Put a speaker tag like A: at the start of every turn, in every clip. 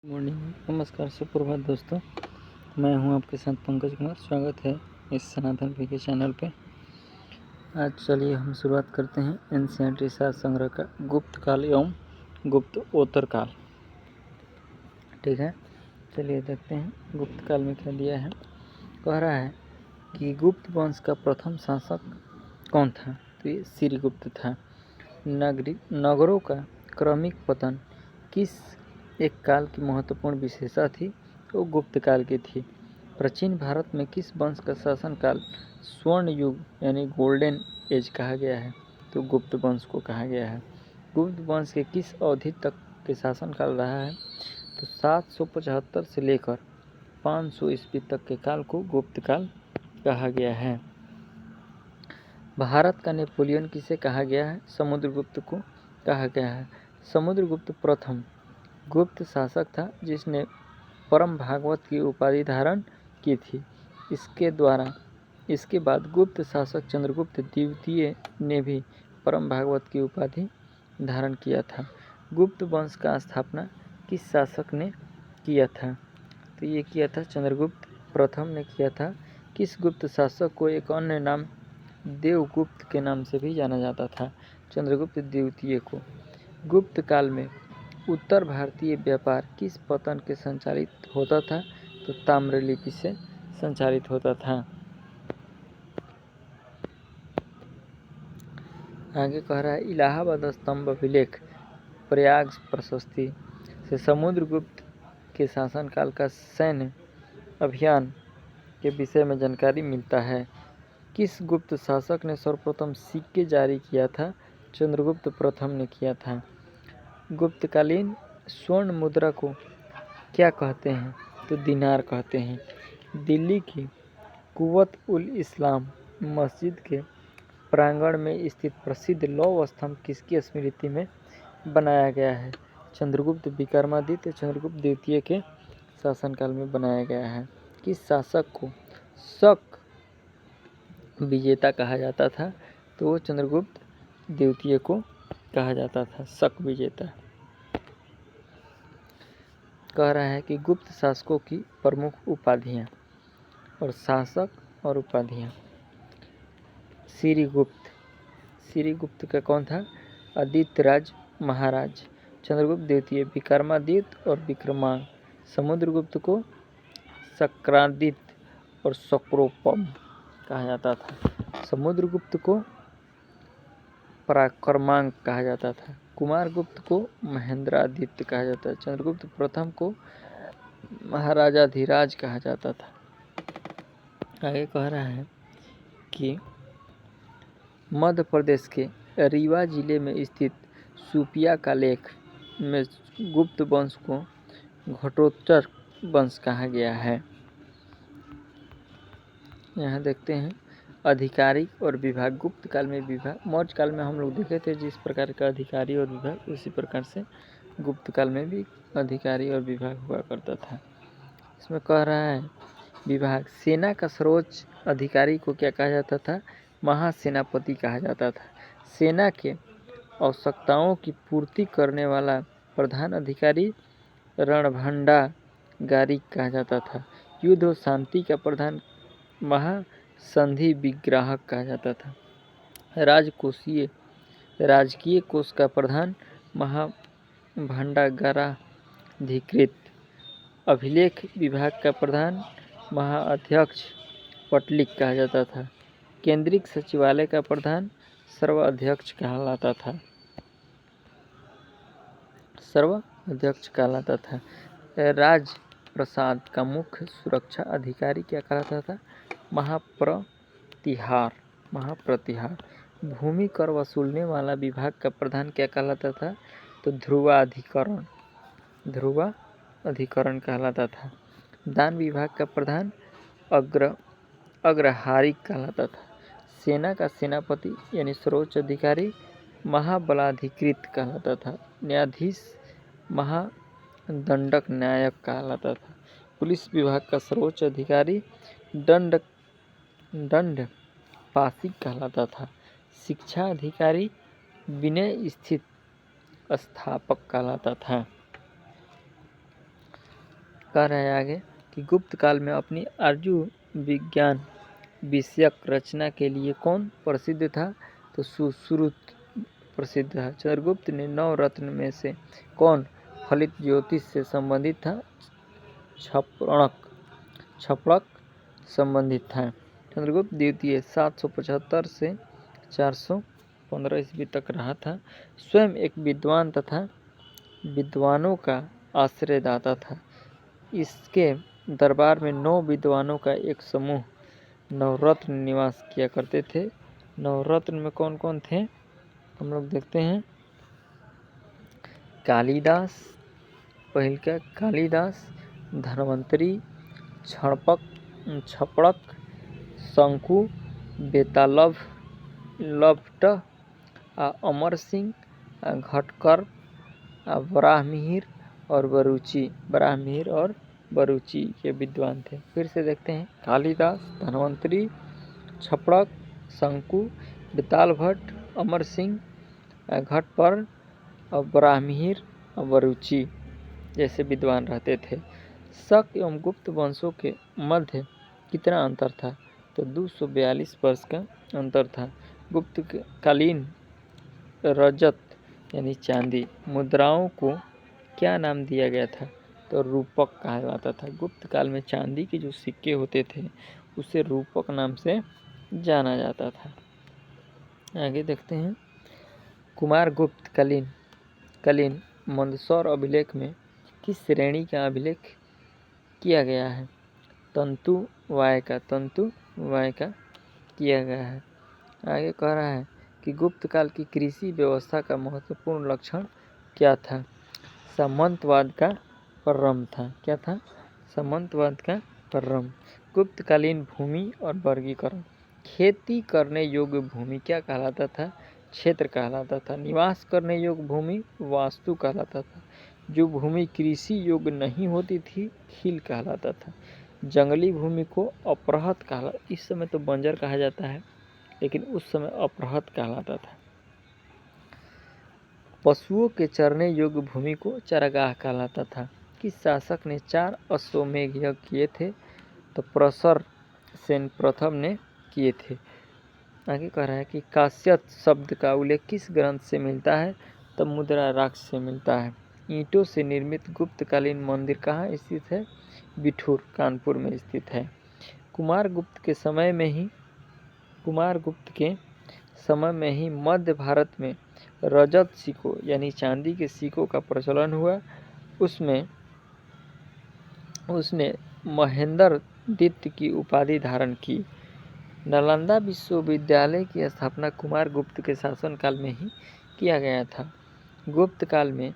A: Morning, नमस्कार, सुप्रभात दोस्तों। मैं हूं आपके साथ पंकज कुमार। स्वागत है इस सनातन के चैनल पे। आज चलिए हम शुरुआत करते हैं एंशिएंट रिसर्च संग्रह का गुप्त काल एवं गुप्तोत्तर काल। ठीक है, चलिए देखते हैं गुप्त काल में क्या दिया है। कह रहा है कि गुप्त वंश का प्रथम शासक कौन था, तो ये श्रीगुप्त था। नगरों का क्रमिक पतन किस एक काल की महत्वपूर्ण विशेषता थी, वो गुप्त काल की थी। प्राचीन भारत में किस वंश का शासन काल स्वर्ण युग यानी गोल्डन एज कहा गया है, तो गुप्त वंश को कहा गया है। गुप्त वंश के किस अवधि तक के शासन काल रहा है, तो 775 से लेकर 500 ईस्वी तक के काल को गुप्त काल कहा गया है। भारत का नेपोलियन किसे कहा गया है, समुद्रगुप्त को कहा गया है। समुद्रगुप्त प्रथम गुप्त शासक था जिसने परम भागवत की उपाधि धारण की थी। इसके बाद गुप्त शासक चंद्रगुप्त द्वितीय ने भी परम भागवत की उपाधि धारण किया था। गुप्त वंश का स्थापना किस शासक ने किया था, तो ये किया था चंद्रगुप्त प्रथम ने किया था। किस गुप्त शासक को एक अन्य नाम देवगुप्त के नाम से भी जाना जाता था, चंद्रगुप्त द्वितीय को। गुप्त काल में उत्तर भारतीय व्यापार किस पतन के संचालित होता था, तो ताम्रलिपि से संचालित होता था। आगे कह रहा है इलाहाबाद स्तंभ अभिलेख प्रयाग प्रशस्ति से समुद्रगुप्त के शासनकाल का सैन्य अभियान के विषय में जानकारी मिलता है। किस गुप्त शासक ने सर्वप्रथम सिक्के जारी किया था, चंद्रगुप्त प्रथम ने किया था। गुप्तकालीन स्वर्ण मुद्रा को क्या कहते हैं, तो दिनार कहते हैं। दिल्ली की कुव्वत उल इस्लाम मस्जिद के प्रांगण में स्थित प्रसिद्ध लौह स्तंभ किसकी स्मृति में बनाया गया है, चंद्रगुप्त विक्रमादित्य चंद्रगुप्त द्वितीय के शासनकाल में बनाया गया है। किस शासक को शक विजेता कहा जाता था, तो वो चंद्रगुप्त द्वितीय को कहा जाता था शक विजेता। कह रहा है कि गुप्त शासकों की प्रमुख उपाधियां और शासक और उपाधियां। श्रीगुप्त का कौन था, आदित्य राज महाराज। चंद्रगुप्त द्वितीय विक्रमादित्य और विक्रमांग। समुद्रगुप्त को शक्रादित्य और शक्रोपम कहा जाता था। समुद्रगुप्त को पराक्रमांक कहा जाता था। कुमारगुप्त को महेंद्रादित्य कहा जाता है। चंद्रगुप्त प्रथम को महाराजाधिराज कहा जाता था। आगे कह रहा है कि मध्य प्रदेश के रीवा जिले में स्थित सुपिया का लेख में गुप्त वंश को घटोत्कच वंश कहा गया है। यहाँ देखते हैं अधिकारी और विभाग। गुप्त काल में विभाग, मौर्य काल में हम लोग देखे थे जिस प्रकार का अधिकारी और विभाग, उसी प्रकार से गुप्त काल में भी अधिकारी और विभाग हुआ करता था। इसमें कह रहा है विभाग। सेना का सर्वोच्च अधिकारी को क्या कहा जाता था, महासेनापति कहा जाता था। सेना के आवश्यकताओं की पूर्ति करने वाला प्रधान अधिकारी रणभंडागारी कहा जाता था। युद्ध और शांति का प्रधान महासंधि विग्राहक कहा जाता था। राजकीय कोष का प्रधान महाभंडागाराधिकृत। अभिलेख विभाग का प्रधान महाअध्यक्ष पटलिक कहा जाता था। केंद्रीय सचिवालय का प्रधान सर्वाध्यक्ष कहलाता था। राजप्रसाद का मुख्य सुरक्षा अधिकारी क्या कहलाता था, महाप्रतिहार। भूमि कर वसूलने वाला विभाग का प्रधान क्या कहलाता था, तो ध्रुवाधिकरण कहलाता था। दान विभाग का प्रधान अग्रहारिक कहलाता था। सेना का सेनापति यानी सर्वोच्च अधिकारी महाबलाधिकृत कहलाता था। न्यायाधीश महादंडक न्यायक कहलाता था। पुलिस विभाग का सर्वोच्च अधिकारी दंडपाशिक कहलाता था। शिक्षा अधिकारी विनय स्थित स्थापक कहलाता था। कह रहा है आगे कि गुप्त काल में अपनी आर्य विज्ञान विषयक रचना के लिए कौन प्रसिद्ध था? तो सुश्रुत प्रसिद्ध है। चंद्रगुप्त ने 9 रत्न में से कौन फलित ज्योतिष से संबंधित था? क्षपणक संबंधित था। चंद्रगुप्त द्वितीय 775 से 415 ईस्वी तक रहा था। स्वयं एक विद्वान तथा विद्वानों का आश्रयदाता था। इसके दरबार में 9 विद्वानों का एक समूह नवरत्न निवास किया करते थे। नवरत्न में कौन कौन थे हम लोग देखते हैं। कालिदास, पहिलका कालिदास, धन्वंतरी, क्षपणक, शंकु, बेतालभ, लभट, अमर सिंह, घटकर, बराहमिहिर और बरूची ये विद्वान थे। फिर से देखते हैं। कालिदास, धन्वंतरी, क्षपणक, शंकु, बेतालभट्ट, अमर सिंह, घटपर और बराहमिहिर और बरूची जैसे विद्वान रहते थे। शक एवं गुप्त वंशों के मध्य कितना अंतर था? तो 242 वर्ष का अंतर था। गुप्त कालीन रजत यानी चांदी मुद्राओं को क्या नाम दिया गया था? तो रूपक कहा जाता था। गुप्त काल में चांदी के जो सिक्के होते थे उसे रूपक नाम से जाना जाता था। आगे देखते हैं। कुमार गुप्त कालीन मंदसौर अभिलेख में किस श्रेणी का अभिलेख किया गया है? तंतु वाय का किया गया है। आगे कह रहा है कि गुप्त काल की कृषि व्यवस्था का महत्वपूर्ण लक्षण क्या था? सामंतवाद का प्रारंभ था। क्या था? सामंतवाद का प्रारंभ। गुप्तकालीन भूमि और वर्गीकरण। खेती करने योग्य भूमि क्या कहलाता था? क्षेत्र कहलाता था। निवास करने योग्य भूमि वास्तु कहलाता था। जो भूमि कृषि योग्य नहीं होती थी खील कहलाता था। जंगली भूमि को अपरहत कहलाता। इस समय तो बंजर कहा जाता है लेकिन उस समय अपरहत कहलाता था। पशुओं के चरने योग्य भूमि को चरागाह कहलाता था। किस शासक ने 4 अश्वमेध यज्ञ किए थे? तो प्रसर सेन प्रथम ने किए थे। आगे कह रहा है कि काश्यप शब्द का उल्लेख किस ग्रंथ से मिलता है? तो मुद्रा राक्ष से मिलता है। ईंटों से निर्मित गुप्तकालीन मंदिर कहाँ स्थित है? बिठूर, कानपुर में स्थित है। कुमार गुप्त के समय में ही मध्य भारत में रजत सिक्कों यानी चांदी के सिक्कों का प्रचलन हुआ। उसने महेंद्र द्वितीय की उपाधि धारण की। नालंदा विश्वविद्यालय की स्थापना कुमार गुप्त के शासनकाल में ही किया गया था। गुप्त काल में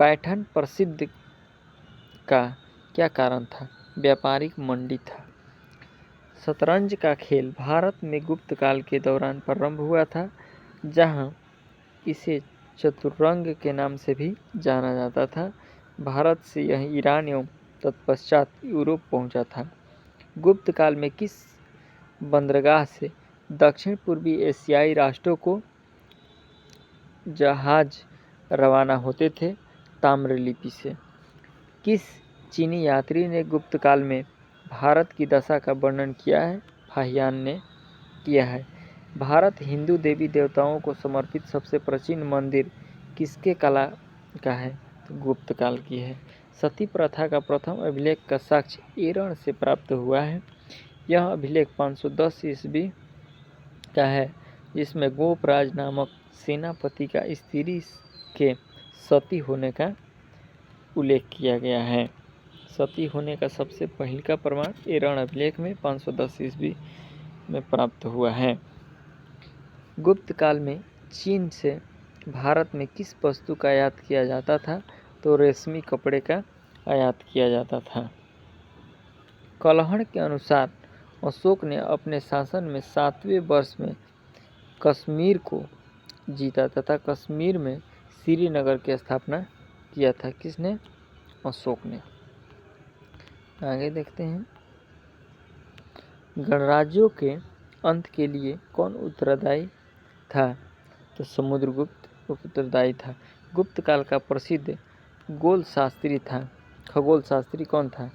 A: पैठन प्रसिद्ध का क्या कारण था? व्यापारिक मंडी था। शतरंज का खेल भारत में गुप्त काल के दौरान प्रारंभ हुआ था, जहां इसे चतुरंग के नाम से भी जाना जाता था। भारत से यह ईरान एवं तत्पश्चात यूरोप पहुंचा था। गुप्त काल में किस बंदरगाह से दक्षिण पूर्वी एशियाई राष्ट्रों को जहाज रवाना होते थे? ताम्रलिपि से। किस चीनी यात्री ने गुप्त काल में भारत की दशा का वर्णन किया है? फाहियान ने किया है। भारत हिंदू देवी देवताओं को समर्पित सबसे प्राचीन मंदिर किसके कला का है? तो गुप्त काल की है। सती प्रथा का प्रथम अभिलेख का साक्ष्य एरण से प्राप्त हुआ है। यह अभिलेख 510 ईस्वी का है, जिसमें गोपराज नामक सेनापति का स्त्री के सती होने का उल्लेख किया गया है। सती होने का सबसे पहले का प्रमाण एरण अभिलेख में 510 ईस्वी में प्राप्त हुआ है। गुप्त काल में चीन से भारत में किस वस्तु का आयात किया जाता था? तो रेशमी कपड़े का आयात किया जाता था। कलहड़ के अनुसार अशोक ने अपने शासन में 7वें वर्ष में कश्मीर को जीता तथा कश्मीर में श्रीनगर की स्थापना किया था। किसने? अशोक ने। आगे देखते हैं। गणराज्यों के अंत के लिए कौन उत्तरदायी था? तो समुद्रगुप्त उत्तरदायी था। गुप्त काल का प्रसिद्ध गोल शास्त्री था। खगोल शास्त्री कौन था?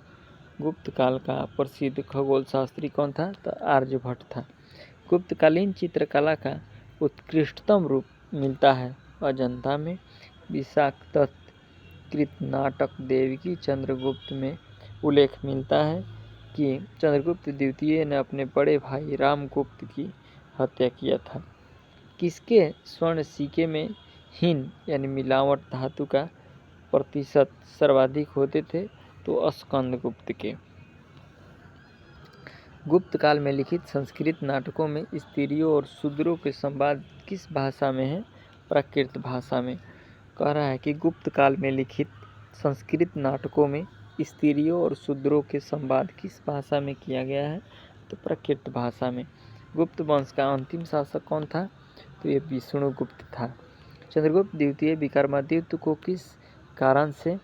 A: गुप्त काल का प्रसिद्ध खगोल शास्त्री कौन था? तो आर्यभट्ट था। गुप्तकालीन चित्रकला का उत्कृष्टतम रूप मिलता है अजंता में। विशाखदत्त कृत नाटक देवकी चंद्रगुप्त में उल्लेख मिलता है कि चंद्रगुप्त द्वितीय ने अपने बड़े भाई रामगुप्त की हत्या किया था। किसके स्वर्ण सिक्के में हीन यानी मिलावट धातु का प्रतिशत सर्वाधिक होते थे? तो स्कंदगुप्त के। गुप्त काल में लिखित संस्कृत नाटकों में स्त्रियों और शूद्रों के संवाद किस भाषा में है? प्राकृत भाषा में। कह रहा है कि गुप्त काल में लिखित संस्कृत नाटकों में स्त्रियों और शूद्रों के संवाद किस भाषा में किया गया है? तो प्राकृत भाषा में। गुप्त वंश का अंतिम शासक कौन था? तो ये विष्णुगुप्त था। चंद्रगुप्त द्वितीय विक्रमादित्य को किस कारण से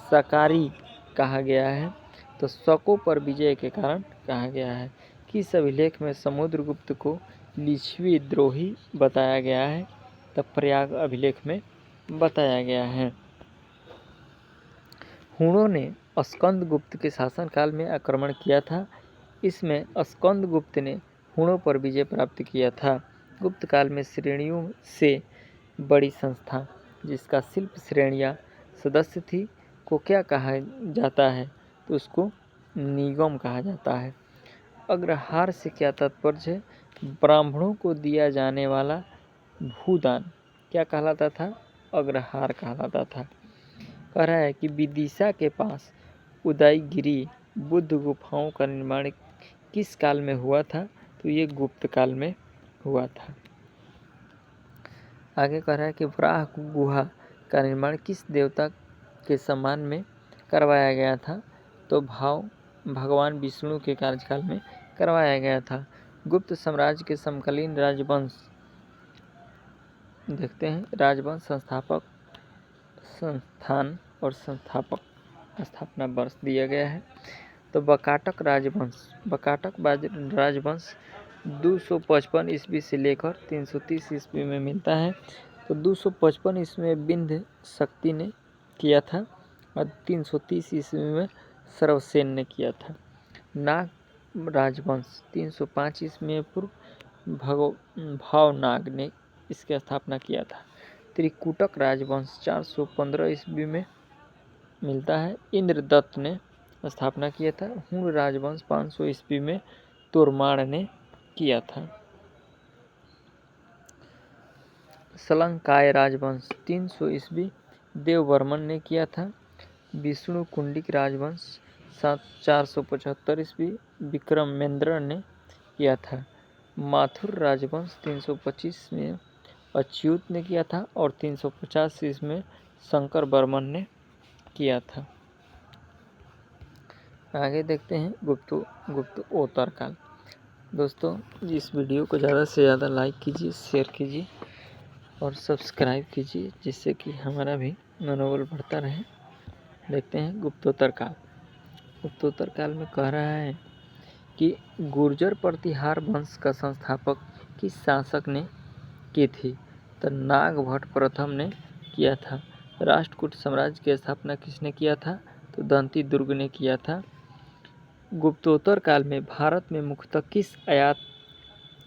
A: सकारी कहा गया है? तो शकों पर विजय के कारण कहा गया है। किस अभिलेख में समुद्रगुप्त को लिच्छवी द्रोही बताया गया है? तो प्रयाग अभिलेख में बताया गया है। हुणों ने स्कंदगुप्त के शासनकाल में आक्रमण किया था। इसमें स्कंदगुप्त ने हुणों पर विजय प्राप्त किया था। गुप्त काल में श्रेणियों से बड़ी संस्था जिसका शिल्प श्रेणियां सदस्य थी को क्या कहा जाता है? तो उसको निगम कहा जाता है। अग्रहार से क्या तात्पर्य है? ब्राह्मणों को दिया जाने वाला भूदान क्या कहलाता था? अग्रहार कहलाता था। कह रहा है कि विदिशा के पास उदयगिरी बुद्ध गुफाओं का निर्माण किस काल में हुआ था? तो ये गुप्त काल में हुआ था। आगे कह रहा है कि वराह गुहा का निर्माण किस देवता के सम्मान में करवाया गया था? तो भगवान विष्णु के कार्यकाल में करवाया गया था। गुप्त साम्राज्य के समकालीन राजवंश देखते हैं। राजवंश संस्थापक संस्थान और संस्थापक स्थापना वर्ष दिया गया है। तो बकाटक राजवंश 255 ईस्वी से लेकर 330 ईस्वी में मिलता है। तो 255 ईस्वी में विंध्य शक्ति ने किया था और 330 ईस्वी में सर्वसेन ने किया था। नाग राजवंश 305 ईस्वी में पूर्व भावनाग ने इसकी स्थापना किया था। त्रिकुटक राजवंश 415 ईस्वी में मिलता है। इंद्रदत्त ने स्थापना किया था। हुण राजवंश 500 ईस्वी में तोरमाड़ ने किया था। सलंकाय राजवंश 300 ईस्वी देववर्मन ने किया था। विष्णु कुंडिक राजवंश 475 ईस्वी विक्रमेंद्र ने किया था। माथुर राजवंश 325 में अच्युत ने किया था और 350 ईस्वी में शंकर बर्मन ने किया था। आगे देखते हैं गुप्तोत्तर काल। दोस्तों इस वीडियो को ज़्यादा से ज़्यादा लाइक कीजिए, शेयर कीजिए और सब्सक्राइब कीजिए जिससे कि हमारा भी मनोबल बढ़ता रहे। देखते हैं गुप्तोत्तर काल। गुप्तोत्तर काल में कह रहा है कि गुर्जर प्रतिहार वंश का संस्थापक किस शासक ने की थी? तो नागभट्ट प्रथम ने किया था। राष्ट्रकूट साम्राज्य की स्थापना किसने किया था? तो दंती दुर्ग ने किया था। गुप्तोत्तर काल में भारत में मुख्यतः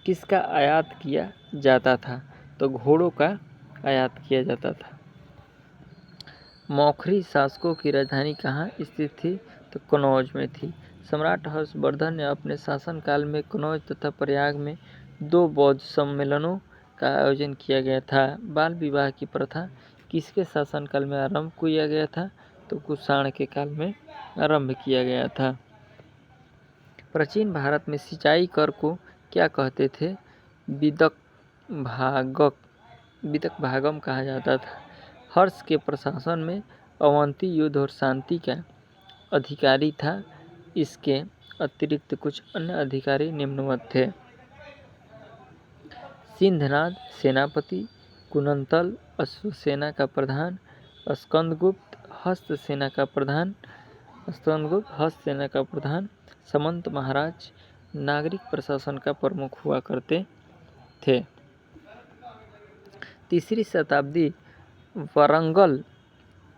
A: किसका आयात किया जाता था? तो घोड़ों का आयात किया जाता था। मौखरी शासकों की राजधानी कहाँ स्थित थी? तो कनौज में थी। सम्राट हर्षवर्धन ने अपने शासनकाल में कनौज तथा प्रयाग में 2 बौद्ध सम्मेलनों का आयोजन किया गया था। बाल विवाह की प्रथा किसके शासनकाल में आरंभ किया गया था? तो कुषाण के काल में आरंभ किया गया था। प्राचीन भारत में सिंचाई कर को क्या कहते थे? विदक भागम कहा जाता था। हर्ष के प्रशासन में अवंती युद्ध और शांति का अधिकारी था। इसके अतिरिक्त कुछ अन्य अधिकारी निम्नवत थे। सिंधनाद सेनापति, कुंतल अश्वसेना का प्रधान, स्कंदगुप्त हस्त सेना का प्रधान, समंत महाराज नागरिक प्रशासन का प्रमुख हुआ करते थे। तीसरी शताब्दी वारंगल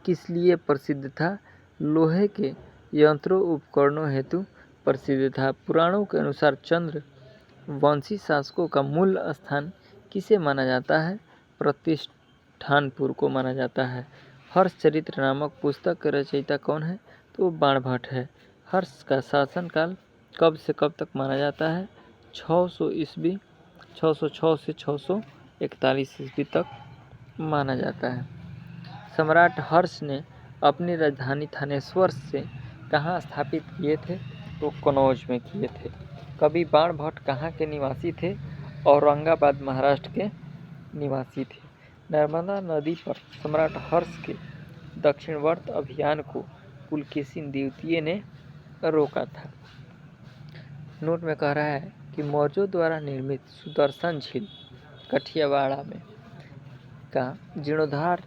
A: किस लिए प्रसिद्ध था? लोहे के यंत्रों उपकरणों हेतु प्रसिद्ध था। पुराणों के अनुसार चंद्र वंशी शासकों का मूल स्थान किसे माना जाता है? प्रतिष्ठानपुर को माना जाता है। हर्ष चरित्र नामक पुस्तक के रचयिता कौन है? तो बाणभट्ट है। हर्ष का शासनकाल कब से कब तक माना जाता है? 600 ईस्वी 606 से 641 ईस्वी तक माना जाता है। सम्राट हर्ष ने अपनी राजधानी थानेश्वर से कहाँ स्थापित किए थे? तो कनौज में किए थे। कवि बाणभट्ट कहाँ के निवासी थे? औरंगाबाद महाराष्ट्र के निवासी थे। नर्मदा नदी पर सम्राट हर्ष के दक्षिणवर्त अभियान को पुलकेशिन द्वितीय ने रोका था। नोट में कह रहा है कि मौर्यों द्वारा निर्मित सुदर्शन झील कठियावाड़ में का जीर्णोद्धार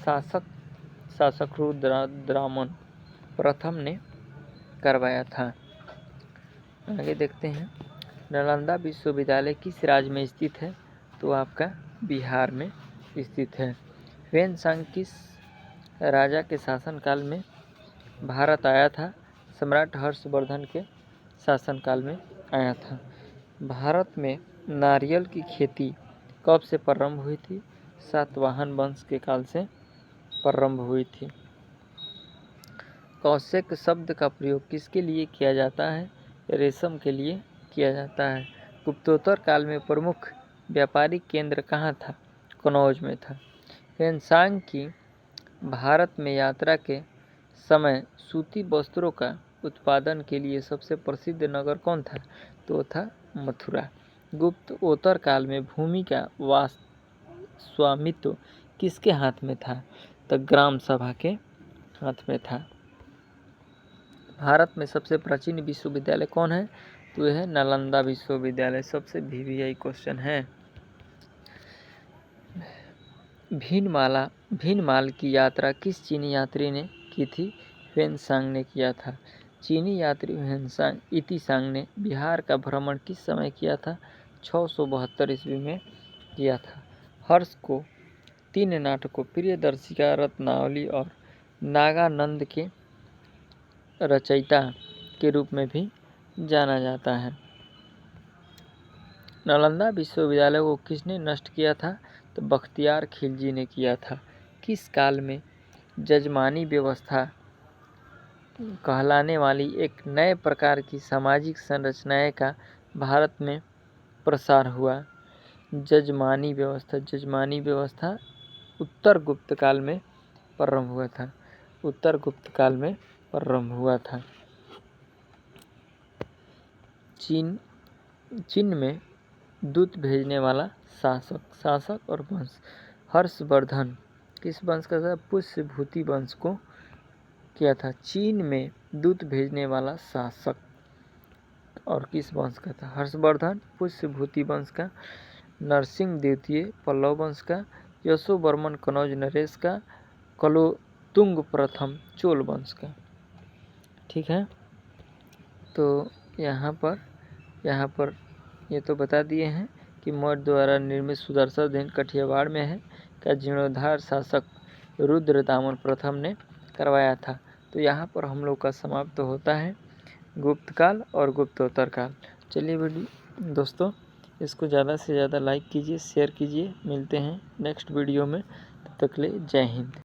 A: शासक रुद्रदामन प्रथम ने करवाया था। आगे देखते हैं, नालंदा विश्वविद्यालय किस राज्य में स्थित है? तो आपका बिहार में स्थित है। ह्वेनसांग किस राजा के शासनकाल में भारत आया था? सम्राट हर्षवर्धन के शासनकाल में आया था। भारत में नारियल की खेती कब से प्रारंभ हुई थी? सातवाहन वंश के काल से प्रारंभ हुई थी। कौशेक शब्द का प्रयोग किसके लिए किया जाता है? रेशम के लिए किया जाता है। गुप्तोत्तर काल में प्रमुख व्यापारिक केंद्र कहाँ था? कनौज में था। ह्वेनसांग की भारत में यात्रा के समय सूती वस्त्रों का उत्पादन के लिए सबसे प्रसिद्ध नगर कौन था? तो था मथुरा। गुप्तोत्तर काल में भूमि का स्वामित्व किसके हाथ में था? तो ग्राम सभा के हाथ में था। भारत में सबसे प्राचीन विश्वविद्यालय कौन है? तो यह है नालंदा विश्वविद्यालय। सबसे VVI क्वेश्चन है। भीनमाल की यात्रा किस चीनी यात्री ने की थी? ह्वेनसांग ने किया था। चीनी यात्री ह्वेनसांग इतिसांग ने बिहार का भ्रमण किस समय किया था? 672 ईस्वी में किया था। हर्ष को 3 नाटकों प्रियदर्शिका, रत्नावली और नागानंद के रचयिता के रूप में भी जाना जाता है। नालंदा विश्वविद्यालय को किसने नष्ट किया था? तो बख्तियार खिलजी ने किया था। किस काल में जजमानी व्यवस्था कहलाने वाली एक नए प्रकार की सामाजिक संरचनाएं का भारत में प्रसार हुआ? जजमानी व्यवस्था उत्तर गुप्त काल में प्रारंभ हुआ था। उत्तर गुप्त काल में प्रारंभ हुआ था। चीन में दूत भेजने वाला शासक और वंश। हर्षवर्धन किस वंश का था? पुष्यभूति वंश को किया था। चीन में दूत भेजने वाला शासक और किस वंश का था? हर्षवर्धन पुष्यभूति वंश का, नरसिंह द्वितीय पल्लव वंश का, यशोवर्मन कनौज नरेश का, कुलोत्तुंग प्रथम चोल वंश का। ठीक है, तो यहाँ पर ये तो बता दिए हैं कि मौर्य द्वारा निर्मित सुदर्शन झील कठियावाड़ में है का जीर्णोद्धार शासक रुद्रदामन प्रथम ने करवाया था। तो यहाँ पर हम लोग का समाप्त होता है गुप्तकाल और गुप्तोत्तर काल। चलिए दोस्तों, इसको ज़्यादा से ज़्यादा लाइक कीजिए, शेयर कीजिए। मिलते हैं नेक्स्ट वीडियो में, तब तक के लिए जय हिंद।